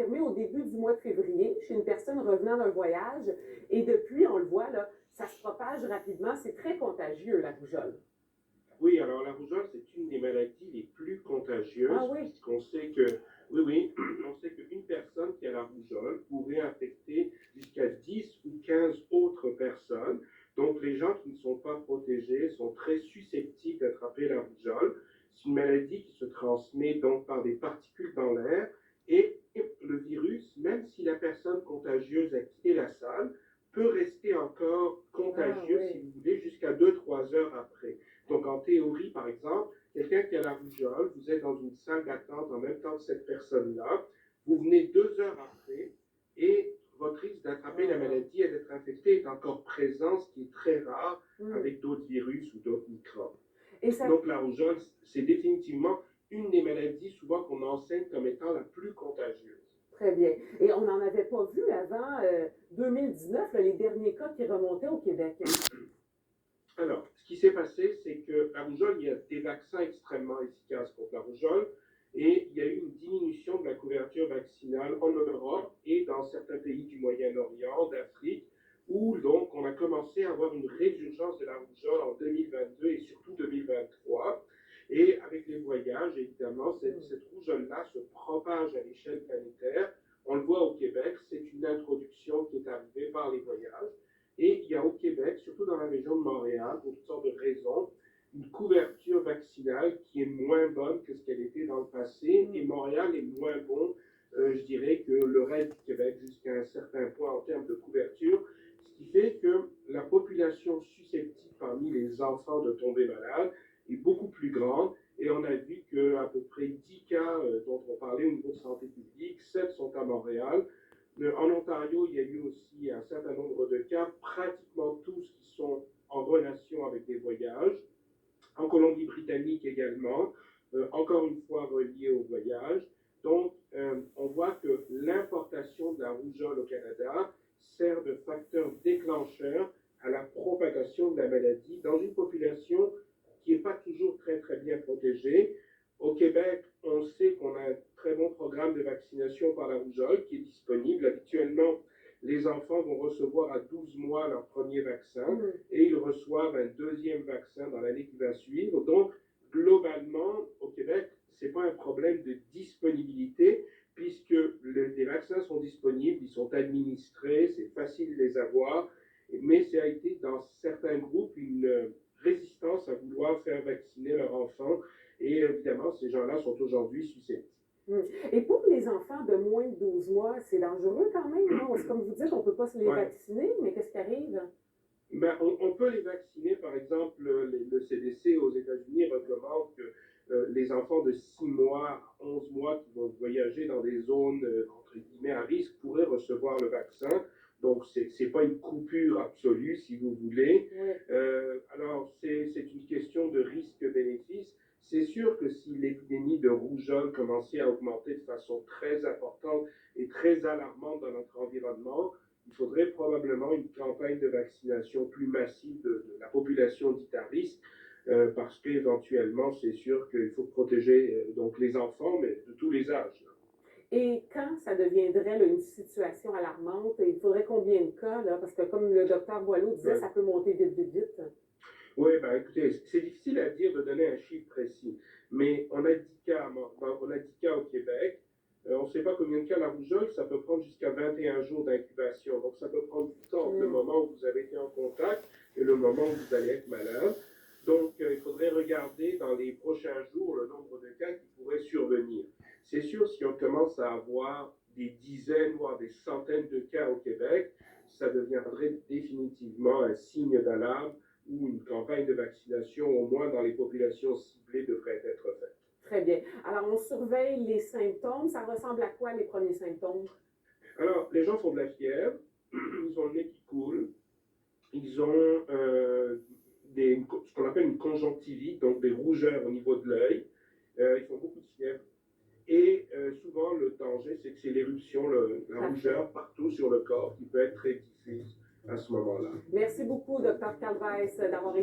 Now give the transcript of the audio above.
confirmé au début du mois de février chez une personne revenant d'un voyage. Et depuis, on le voit, là, ça se propage rapidement. C'est très contagieux, la rougeole. Oui, alors la rougeole, c'est une des maladies les plus contagieuses, Ah oui? puisqu'on sait que, oui, oui, on sait qu'une personne qui a la rougeole pourrait infecter jusqu'à 10 ou 15 autres personnes. Donc les gens qui ne sont pas protégés sont très susceptibles d'attraper la rougeole. C'est une maladie qui se transmet donc par des particules dans l'air et le virus, même si la personne contagieuse a quitté la salle, peut rester encore contagieux, Ah si oui. vous voulez, jusqu'à 2-3 heures après. Donc, en théorie, par exemple, quelqu'un qui a la rougeole, vous êtes dans une salle d'attente en même temps que cette personne-là, vous venez 2 heures après et votre risque d'attraper la maladie et d'être infecté est encore présent, ce qui est très rare avec d'autres virus ou d'autres microbes. Et ça, Donc, la rougeole, c'est définitivement une des maladies souvent qu'on enseigne comme étant la plus contagieuse. très bien. Et on n'en avait pas vu avant 2019, là, les derniers cas qui remontaient au Québec. Alors, ce qui s'est passé, c'est que la rougeole, il y a des vaccins extrêmement efficaces contre la rougeole et il y a eu une diminution de la couverture vaccinale en Europe et dans certains pays du Moyen-Orient, d'Afrique, où donc on a commencé à avoir une résurgence de la rougeole en 2022 et surtout 2023. Et avec les voyages, évidemment, cette rougeole-là se propage à l'échelle planétaire. On le voit au Québec, c'est une introduction qui est arrivée par les voyages. Et il y a au Québec, surtout dans la région de Montréal, pour toutes sortes de raisons, une couverture vaccinale qui est moins bonne que ce qu'elle était dans le passé. Et Montréal est moins bon, je dirais, que le reste du Québec jusqu'à un certain point en termes de couverture. Ce qui fait que la population susceptible parmi les enfants de tomber malade est beaucoup plus grande. Et on a vu qu'à peu près 10 cas dont on parlait au niveau de santé publique, 7 sont à Montréal. En Ontario, il y a eu aussi un certain nombre de cas, pratiquement tous qui sont en relation avec des voyages. En Colombie-Britannique également, encore une fois relié au voyage. Donc, on voit que l'importation de la rougeole au Canada sert de facteur déclencheur à la propagation de la maladie dans une population qui n'est pas toujours très, très bien protégée. Au Québec, on sait qu'on a un très bon programme de vaccination par la rougeole qui est disponible. Habituellement, les enfants vont recevoir à 12 mois leur premier vaccin et ils reçoivent un deuxième vaccin dans l'année qui va suivre. Donc, globalement, au Québec, ce n'est pas un problème de disponibilité puisque les vaccins sont disponibles, ils sont administrés, c'est facile de les avoir, mais ça a été dans certains groupes une résistance à vouloir faire vacciner leurs enfants. Et évidemment, ces gens-là sont aujourd'hui susceptibles. Et pour les enfants de moins de 12 mois, c'est dangereux quand même, non? Comme vous dites, on ne peut pas se les vacciner, mais qu'est-ce qui arrive? Ben, on peut les vacciner. Par exemple, le CDC aux États-Unis recommande que les enfants de 6 mois à 11 mois qui vont voyager dans des zones, entre guillemets, à risque pourraient recevoir le vaccin. Donc, ce n'est pas une coupure absolue, si vous voulez. Alors, c'est une question de risque-bénéfice. C'est sûr que si l'épidémie de rougeole commençait à augmenter de façon très importante et très alarmante dans notre environnement, il faudrait probablement une campagne de vaccination plus massive de la population dite à risque, parce qu'éventuellement, c'est sûr qu'il faut protéger donc les enfants, mais de tous les âges. Et quand ça deviendrait là, une situation alarmante, il faudrait combien de cas? Là? Parce que comme le docteur Boileau disait, ça peut monter vite, vite, vite. Oui, ben écoutez, c'est difficile à dire de donner un chiffre précis, mais on a 10 cas, on a 10 cas au Québec. On ne sait pas combien de cas la rougeole, ça peut prendre jusqu'à 21 jours d'incubation. Donc, ça peut prendre du temps entre le moment où vous avez été en contact et le moment où vous allez être malade. Donc, il faudrait regarder dans les prochains jours le nombre de cas qui pourraient survenir. C'est sûr, si on commence à avoir des dizaines, voire des centaines de cas au Québec, ça deviendrait définitivement un signe d'alarme où une campagne de vaccination, au moins dans les populations ciblées, devrait être faite. Très bien. Alors, on surveille les symptômes. Ça ressemble à quoi, les premiers symptômes? Alors, les gens font de la fièvre, ils ont le nez qui coule, ils ont ce qu'on appelle une conjonctivite, donc des rougeurs au niveau de l'œil, ils font beaucoup de fièvre. Et souvent, le danger, c'est que c'est l'éruption, la rougeur partout sur le corps qui peut être très diffuse à ce moment-là. Merci beaucoup, Dr. Calvez, d'avoir été